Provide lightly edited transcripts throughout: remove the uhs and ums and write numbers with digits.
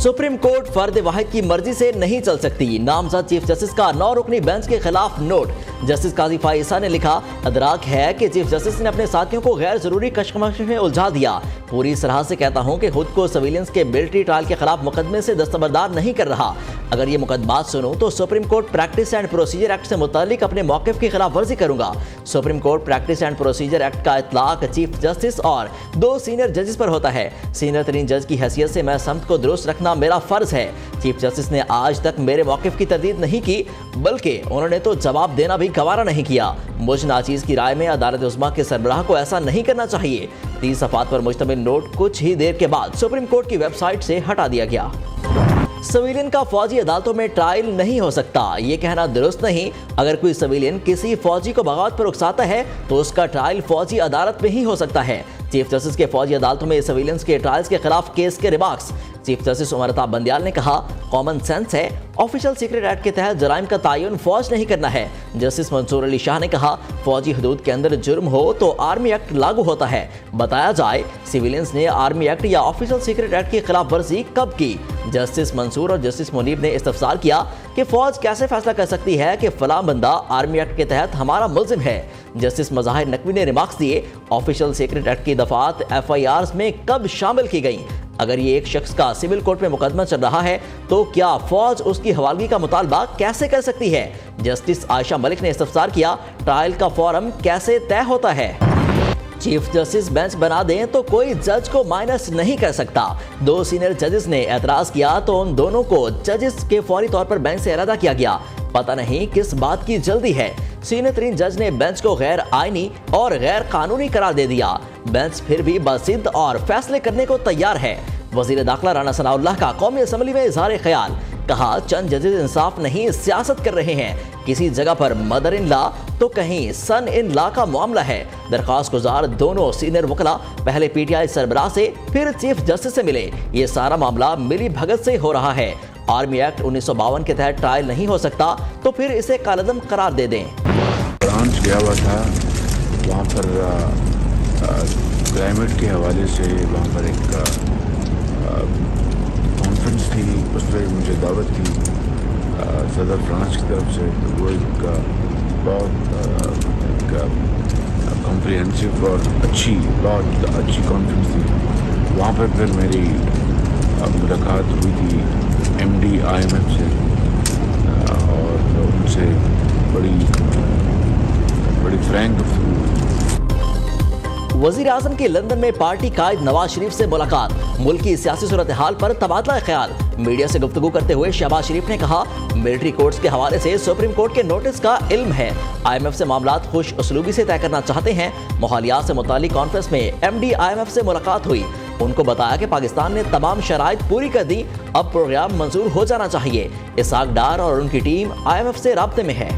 Supreme court फर्द वाहिद की मर्जी से नहीं चल सकती, नामजद चीफ जस्टिस का 9 रुकनी बेंच के खिलाफ नोट। जस्टिस काजी फाइसा ने लिखा, अदराक है कि चीफ जस्टिस ने अपने साथियों को गैर जरूरी कशमकश में उलझा दिया। पूरी तरह से कहता हूं कि खुद को सिविलियंस के मिलिट्री ट्रायल के खिलाफ मुकदमे से दस्तबरदार नहीं कर रहा। अगर ये मुकदमात सुनूं तो supreme court practice and procedure act से मुतालिक अपने मौक़िफ़ की खिलाफ वर्जी करूंगा। Supreme court practice and procedure act का इतलाक चीफ जस्टिस और 2 सीनियर जजेस पर होता है। सीनियर तरीन जज की हैसियत से मैं समत को दुरुस्त रखना मेरा फर्ज है। चीफ जस्टिस ने आज तक मेरे मौक़िफ़ की तरदीद नहीं की, बल्कि उन्होंने तो जवाब देना भी गवारा नहीं किया। मुझ नाचीज़ की राय में अदालत उज़्मा के सरबराह को ऐसा नहीं करना चाहिए। 30 सफ़ात पर मुश्तमिल नोट कुछ ही देर के बाद सुप्रीम कोर्ट की वेबसाइट से हटा दिया गया। सिविलियन का फौजी अदालतों में ट्रायल नहीं हो सकता, ये कहना दुरुस्त नहीं। अगर कोई सिविलियन किसी फौजी को बगावत पर उकसाता है तो उसका ट्रायल फौजी अदालत में ही हो सकता है। चीफ जस्टिस के फौजी अदालतों में सिविलियंस के ट्रायल्स के खिलाफ केस के remarks. Chief justice Umar Ata Bandial ने कहा, कॉमन सेंस है, ऑफिशियल सीक्रेट एक्ट के तहत जराइम का तायुन फौज नहीं करना है। जस्टिस मंसूर अली शाह ने कहा, फौजी हदूद के अंदर जुर्म हो तो आर्मी एक्ट लागू होता है। बताया जाए सिविलियंस ने आर्मी एक्ट या ऑफिशियल सीक्रेट एक्ट की खिलाफ वर्जी कब की। जस्टिस मंसूर और जस्टिस मुनीब ने इस्तफसार किया कि फौज कैसे फैसला कर सकती है कि फलां बंदा आर्मी एक्ट के तहत हमारा मुल्जिम है। जस्टिस मज़ाहिर नकवी ने रिमार्क्स दिए, ऑफिशियल सीक्रेट एक्ट की दफात FIRs में कब शामिल की गई। अगर ये एक शख्स का सिविल कोर्ट में मुकदमा चल रहा है तो क्या फौज उसकी हवालगी का मुतालबा कैसे कर सकती है। जस्टिस आयशा मलिक ने इस्तफसार किया, ट्रायल का फॉरम कैसे तय होता है। चीफ जस्टिस बेंच बना दें तो कोई जज को माइनस नहीं कर सकता। 2 सीनियर जजेस ने एतराज किया तो उन दोनों को जजेस के फौरी तौर पर बेंच से अलहदा किया गया। पता नहीं किस बात की जल्दी है। सीनियर तरीन जज ने बेंच को गैर आईनी और गैर कानूनी करार दे दिया। बेंच फिर भी बाजिद और फैसले करने को तैयार है। वजीर दाखिला राना सनाउल्लाह का कौमी असम्बली में इजहार ख्याल, कहा, चंद जजेस इंसाफ नहीं सियासत कर रहे हैं। किसी जगह पर मदर इन लॉ तो कहीं सन इन लॉ का मामला है। दरख्वास्त गुजार दोनों सीनियर वकला पहले PTI सरबराह से फिर चीफ जस्टिस से मिले। ये सारा मामला मिली भगत से हो रहा है। आर्मी एक्ट 1952 के तहत ट्रायल नहीं हो सकता तो फिर इसे कालदम करार दे दें। ब्रांच गया हुआ था, वहाँ पर क्लाइमेट के हवाले से वहाँ पर एक कॉन्फ्रेंस थी, उस पर मुझे दावत थी सदर फ्रांस की तरफ से। तो वो एक बहुत कॉम्प्रिहेंसिव और बहुत अच्छी कॉन्फ्रेंस थी। वहाँ पर फिर मेरी मुलाकात हुई थी MD IMF से और उनसे बड़ी फ्रैंक गुफ्तगू। वजीर आजम की लंदन में पार्टी कायद नवाज शरीफ से मुलाकात, मुल्क की सियासी सूरत हाल पर तबादला ख्याल। मीडिया से गुफ्तगू करते हुए शहबाज शरीफ ने कहा, मिलिट्री कोर्ट्स के हवाले से सुप्रीम कोर्ट के नोटिस का इल्म है। IMF से मामलात खुश उसलूबी से तय करना चाहते हैं। मोहालियात से मुतालिक कॉन्फ्रेंस में MD IMF से मुलाकात हुई। उनको बताया कि पाकिस्तान ने तमाम शराइत पूरी कर दी, अब प्रोग्राम मंजूर हो जाना चाहिए। इसाक डार और उनकी टीम IMF से राब्ते में है।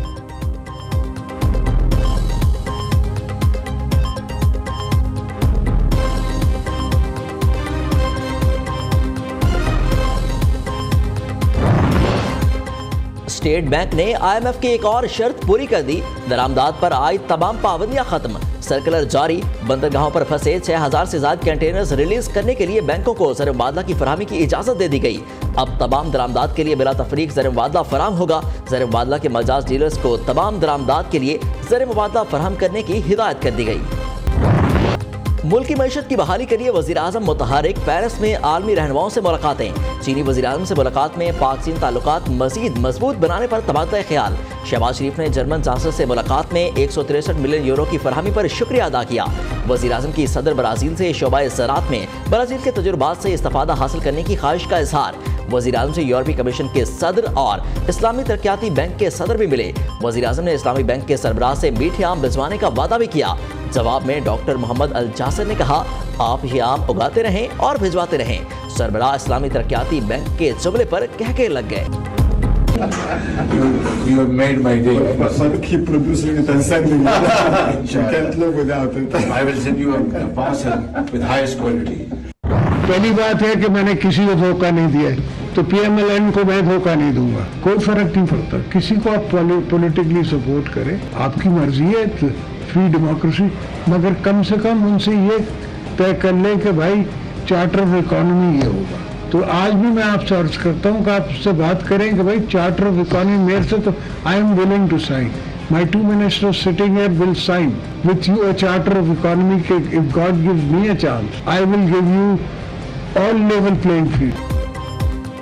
स्टेट बैंक ने IMF की एक और शर्त पूरी कर दी, दरामदात पर आई तमाम पाबंदियां खत्म। सर्कुलर जारी, बंदरगाहों पर फंसे 6000 से ज्यादा कंटेनर्स रिलीज करने के लिए बैंकों को ज़र मुबादला की फराहमी की इजाजत दे दी गई। अब तमाम दरामदात के लिए बिला तफरीक ज़र मुबादला फराहम होगा। ज़र मुबादला के मजाज डीलर्स को तमाम दरामदात के लिए ज़र मुबादला फराहम करने की हिदायत कर दी गई। मुल्क की मईशत की बहाली के लिए वज़ीर आज़म मुतहरिक पेरिस में आलमी रहनुमाओं से मुलाकातें। चीनी वज़ीर आज़म से मुलाकात में पाक चीन ताल्लुकात मज़ीद मजबूत बनाने पर तबादला ख्याल। शहबाज शरीफ ने जर्मन चांसलर से मुलाकात में 163 मिलियन यूरो की फरहमी पर शुक्रिया अदा किया। वज़ीर आज़म की सदर ब्राज़ील से शोबाए ज़राअत में ब्राज़ील के तजुर्बात से इस्तिफ़ादा हासिल करने की ख्वाहिश का इजहार। वज़ीर आज़म से यूरोपीय कमीशन के सदर और इस्लामी तरक्याती बैंक के सदर भी मिले। वज़ीर आज़म ने इस्लामी बैंक के सरबराह से मीठे आम भिजवाने का वादा भी किया। जवाब में डॉक्टर मोहम्मद अल जासिर ने कहा, आप ये आम उगाते रहें और भिजवाते रहें। सरबराह इस्लामी तरक्याती बैंक के जुमले पर कहके लग गए। You have made my day. But keep producing it and sending it. You can't live without it. I will send you a parcel with highest quality. पहली बात है कि मैंने किसी को धोखा नहीं दिया है, तो PMLN को मैं धोखा नहीं दूंगा। कोई फर्क नहीं पड़ता, किसी को आप पॉलिटिकली सपोर्ट करें, आपकी मर्जी है, फ्री डेमोक्रेसी, मगर कम से कम उनसे ये तय कर ले कि भाई चार्टर ऑफ इकोनॉमी ये होगा। तो आज भी मैं आपसे अर्ज करता हूँ कि आप उससे बात करें कि भाई चार्टर ऑफ इकोनॉमी मेरे से तो I am willing to sign. My two ministers sitting here will sign with you a charter of economy. If God gives me a chance, I will give you all level playing field.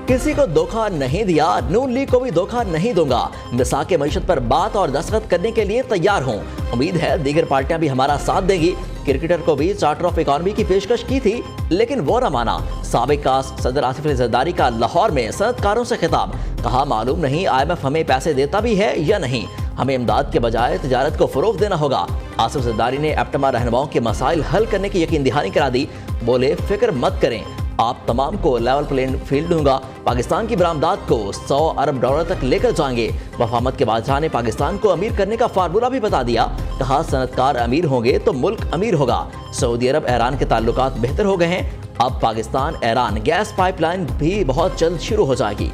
किसी को धोखा नहीं दिया, नून league को भी धोखा नहीं दूंगा. मिसाक मईशत पर बात और दस्तखत करने के लिए तैयार हूं. उम्मीद है दीगर पार्टियां भी हमारा साथ देंगी. क्रिकेटर को भी चार्टर ऑफ इकोनॉमी की पेशकश की थी, लेकिन वो न माना. साबिक कास्ट सदर आसिफ अली जरदारी का लाहौर में सनतकारों से खिताब. कहा मालूम नहीं IMF हमें पैसे देता भी है या नहीं. हमें इमदाद के बजाय तिजारत को फरोग देना होगा. आसिफ जरदारी ने एप्टमा रहनुमाओं के मसाइल हल करने की यकीन दहानी करा दी. बोले फिक्र मत करें, आप तमाम को लेवल प्लेइंग फील्ड दूंगा. पाकिस्तान की बरामदात को $100 अरब तक लेकर जाएंगे. वफामत के बादशाह ने पाकिस्तान को अमीर करने का फार्मूला भी बता दिया. कहा सनतकार अमीर होंगे तो मुल्क अमीर होगा. सऊदी अरब ईरान के ताल्लुकात बेहतर हो गए हैं. अब पाकिस्तान ईरान गैस पाइपलाइन भी बहुत जल्द शुरू हो जाएगी.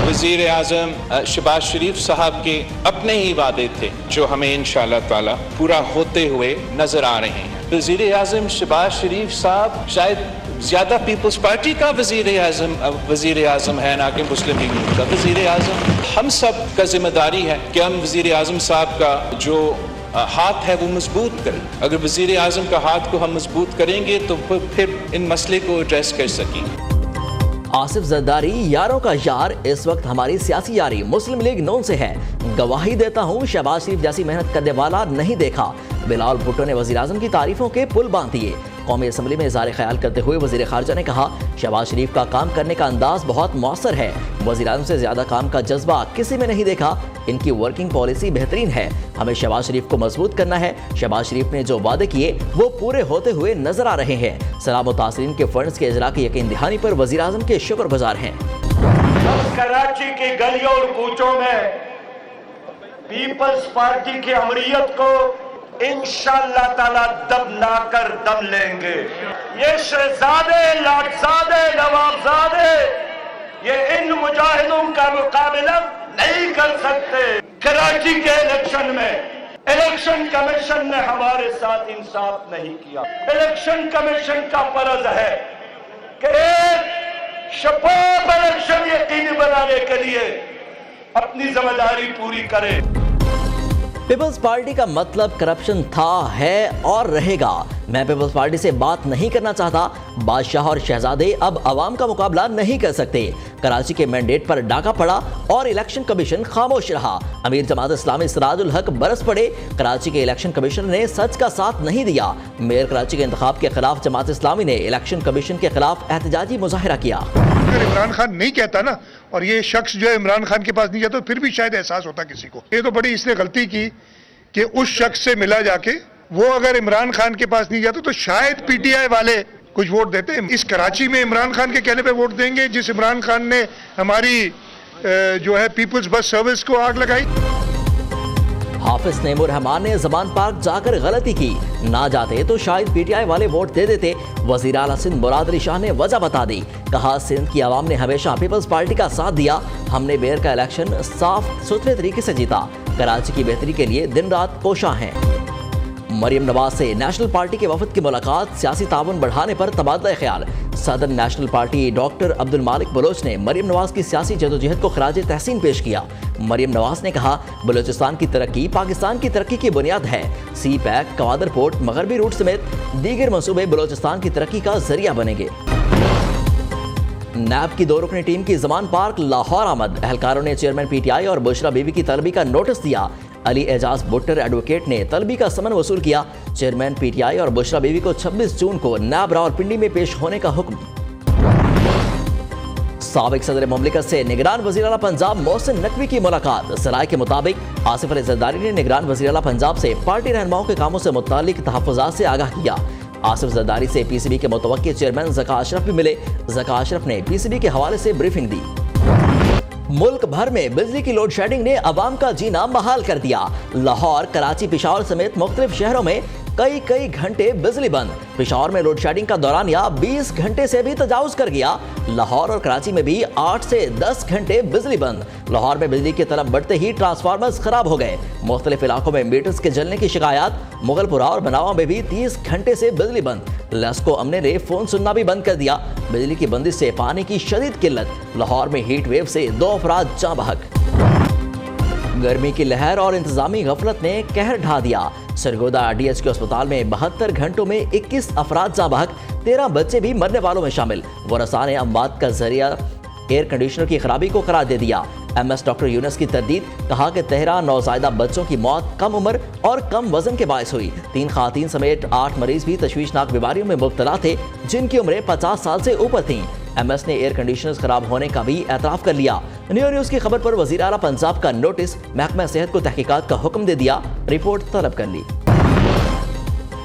वज़ीर आज़म शहबाज शरीफ साहब के अपने ही वादे थे जो हमें इंशाअल्लाह ताला पूरा होते हुए नजर आ रहे हैं. वज़ीर आज़म शहबाज शरीफ साहब शायद ज़्यादा पीपल्स पार्टी का वज़ीर आज़म है ना कि मुस्लिम लीग का वज़ीर आज़म. हम सब का जिम्मेदारी है कि हम वज़ीर आज़म साहब का जो हाथ है वो मजबूत करें. अगर वज़ीर आज़म का हाथ को हम मजबूत करेंगे तो फिर इन मसले को एड्रेस कर सकेंगे. आसिफ जरदारी यारों का यार. इस वक्त हमारी सियासी यारी मुस्लिम लीग नून से है. गवाही देता हूँ शहबाज शरीफ जैसी मेहनत करने वाला नहीं देखा. बिलावल भुट्टो ने वज़ीर आज़म की तारीफों के पुल बांध दिए. कौमी असम्बली में इज़हार ख्याल करते हुए वज़ीर ख़ारजा ने कहा शहबाज शरीफ का काम करने का अंदाज बहुत मौसर है. वज़ीर आज़म से ज़्यादा काम का जज्बा किसी में नहीं देखा. इनकी वर्किंग पॉलिसी बेहतरीन है. हमें शहबाज शरीफ को मजबूत करना है. शहबाज शरीफ ने जो वादे किए वो पूरे होते हुए नजर आ रहे हैं. सलाम मुतासरीन के फंड्स के इजरा की यकीन दहानी पर वज़ीर आज़म के शुक्रगुजार हैं. कराची की गलियों और कूचों में पीपल्स पार्टी की अमरीयत को इंशाअल्लाह ताला दबना कर दम लेंगे. ये शहजादे, लाटजादे, नवाबजादे ये इन मुजाहिदों का मुकाबला नहीं कर सकते. कराची के इलेक्शन में इलेक्शन कमीशन ने हमारे साथ इंसाफ नहीं किया. इलेक्शन कमीशन का फर्ज है कि एक शफाफ इलेक्शन यकीनी बनाने के लिए अपनी जिम्मेदारी पूरी करे. पीपल्स पार्टी का मतलब करप्शन था, है और रहेगा. मैं पीपल्स पार्टी से बात नहीं करना चाहता. बादशाह और शहजादे अब अवाम का मुकाबला नहीं कर सकते. कराची के मैंडेट पर डाका पड़ा और इलेक्शन कमीशन खामोश रहा. अमीर जमात इस्लामी सिराजुल हक बरस पड़े. कराची के इलेक्शन कमीशन ने सच का साथ नहीं दिया. मेयर कराची के इंतखाब के खिलाफ जमात इस्लामी ने इलेक्शन कमीशन के खिलाफ एहतजाजी मुजाहिरा किया. अगर इमरान खान नहीं कहता ना, और ये शख्स जो है इमरान खान के पास नहीं जाता, तो फिर भी शायद एहसास होता किसी को. ये तो बड़ी इसने गलती की कि उस शख्स से मिला जाके. वो अगर इमरान खान के पास नहीं जाता तो शायद PTI वाले कुछ वोट देते. इस कराची में इमरान खान के कहने पे वोट देंगे जिस इमरान खान ने हमारी जो है पीपल्स बस सर्विस को आग लगाई. हाफिज नईमुर रहमान ने ज़बान पार्क जाकर गलती की. ना जाते तो शायद PTI वाले वोट दे देते. वज़ीर आला सिंध मुराद अली शाह ने वजह बता दी. कहा सिंध की आवाम ने हमेशा पीपल्स पार्टी का साथ दिया. हमने मेयर का इलेक्शन साफ सुथरे तरीके से जीता. कराची की बेहतरी के लिए दिन रात कोशां हैं. मरियम नवाज से नेशनल पार्टी के वफद की मुलाकात. सियासी ताउन बढ़ाने पर तबादला ख्याल. सदर नेशनल पार्टी डॉक्टर अब्दुल मालिक बलोच ने मरियम नवाज की सियासी जदोजहद को खराज तहसीन पेश किया. मरियम नवाज ने कहा बलूचिस्तान की तरक्की पाकिस्तान की तरक्की की बुनियाद है. CPEC, कवादर पोर्ट, मगरबी रूट समेत दीगर मंसूबे बलूचिस्तान की तरक्की का जरिया बनेंगे. नैब की 2 रुकनी टीम की ज़मान पार्क लाहौर आमद. एहलकारों ने चेयरमैन PTI और बुशरा बीवी की तलबी का नोटिस दिया. अली एजाज भुट्टर एडवोकेट ने तलबी का समन वसूल किया. चेयरमैन PTI और बुशरा बीवी को 26 जून को नैब रावलपिंडी में पेश होने का हुक्म. साबिक सदर मुमलिकत से निगरान वज़ीर आला पंजाब मोहसिन नकवी की मुलाकात. सराय के मुताबिक आसिफ अली जरदारी ने निगरान वज़ीर आला पंजाब से पार्टी रहनुमाओं के कामों से मुताल्लिक तहफ़्फ़ुज़ात से आगाह किया. आसिफ जरदारी से PCB के मुतवक्किल चेयरमैन ज़का अशरफ भी मिले. ज़का अशरफ ने PCB के हवाले से ब्रीफिंग दी. मुल्क भर में बिजली की लोड शेडिंग ने अवाम का जीना महाल कर दिया. लाहौर, कराची, पेशावर समेत मुख्तलिफ शहरों में कई घंटे बिजली बंद। पेशावर में लोड शेडिंग का दौरानिया 20 घंटे से भी तजावुज कर गया। लाहौर और कराची में भी 8 से 10 घंटे बिजली बंद। लाहौर में बिजली की तलब बढ़ते ही ट्रांसफार्मर्स खराब हो गए। मुख्तलिफ इलाकों में मीटर्स के जलने की शिकायत। मुगलपुरा और बनावा में भी 30 घंटे से बिजली बंद। लेस्को अमने ने फोन सुनना भी बंद कर दिया। बिजली की बंदिश से पानी की शदीद किल्लत। लाहौर में हीट वेव से 2 अफराद जाँ बहक। गर्मी की लहर और इंतजामी गफलत ने कहर ढा दिया। सरगोदा DHQ अस्पताल में 72 घंटों में 21 अफराद जाँ बहक, 13 बच्चे भी मरने वालों में शामिल। वरसा ने अमवात का जरिया एयर कंडीशनर की खराबी को करार दे दिया। MS डॉक्टर यूनस की तरदीद, कहा कि 13 नौज़ायदा बच्चों की मौत कम उम्र और कम वजन के बायस हुई। 3 खातीन समेत 8 मरीज भी तशवीशनाक बीमारियों में मुब्तला थे, जिनकी उम्रें 50 साल से ऊपर थीं। MS ने एयर कंडीशनर्स खराब होने का भी एतराफ़ कर लिया। न्यूज़ की खबर पर वज़ीर आला पंजाब का नोटिस, महकमा सेहत को तहकीकात का हुक्म दे दिया, रिपोर्ट तलब कर ली।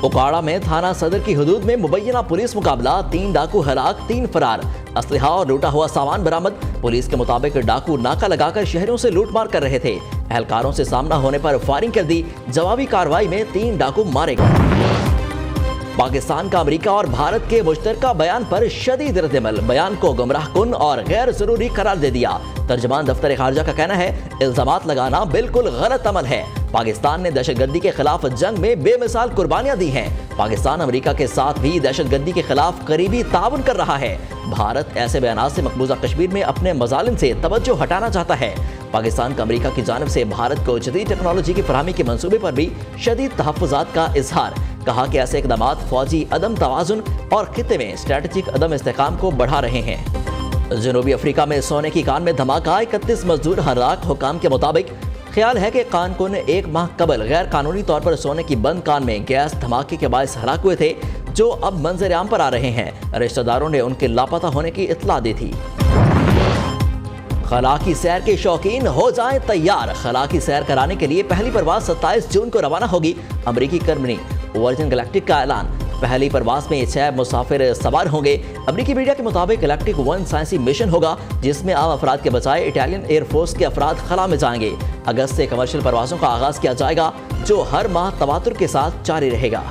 उकाड़ा में थाना सदर की हदूद में मुबैना पुलिस मुकाबला, 3 डाकू हलाक, 3 फरार। असलहा और लूटा हुआ सामान बरामद। पुलिस के मुताबिक डाकू नाका लगाकर शहरों से लूटमार कर रहे थे। एहलकारों से सामना होने पर फायरिंग कर दी। जवाबी कार्रवाई में 3 डाकू मारे गए। पाकिस्तान का अमेरिका और भारत के मुश्तरका बयान पर शदीद रद्दअमल। बयान को गुमराहकुन और गैर जरूरी करार दे दिया। तर्जमान दफ्तर खारजा का कहना है, इल्जामात लगाना बिल्कुल गलत अमल है। पाकिस्तान ने दहशतगर्दी के खिलाफ जंग में बेमिसाल कुर्बानियां दी हैं। पाकिस्तान अमेरिका के साथ भी दहशतगर्दी के खिलाफ करीबी ताउन कर रहा है। भारत ऐसे बयानात से मकबूजा कश्मीर में अपने मजालिम से तवज्जो हटाना चाहता है। पाकिस्तान का अमेरिका की जानिब से भारत को जदीद टेक्नोलॉजी की फराहमी के मंसूबे पर भी शदीद तहफ़्फ़ुज़ात का इजहार। कहा कि ऐसे इक़दामात फ़ौजी अदम तवाज़ुन और खित्ते में स्ट्रेटेजिक अदम इस्तेहकाम को बढ़ा रहे हैं। जनूबी अफ्रीका में सोने की कान में धमाका, 31 मजदूर हलाक। हुकाम के मुताबिक ख्याल है कि कानकुन 1 माह कबल गैर कानूनी तौर पर सोने की बंद कान में गैस धमाके के बायस हलाक हुए थे, जो अब मंजर आम पर आ रहे हैं। रिश्तेदारों ने उनके लापता होने की इत्तला दी थी। खला की सैर के शौकीन हो जाएं तैयार। खला की सैर कराने के लिए पहली परवाज 27 जून को रवाना होगी। अमरीकी कंपनी वर्जिन गैलेक्टिक का ऐलान। पहली परवाज में 6 मुसाफिर सवार होंगे। अमरीकी मीडिया के मुताबिक गैलेक्टिक 1 साइंसी मिशन होगा, जिसमें आम अफराद के बजाय इटालियन एयरफोर्स के अफराद खला में जाएंगे। अगस्त से कमर्शियल परवाजों का आगाज किया जाएगा, जो हर माह तवातुर के साथ जारी रहेगा।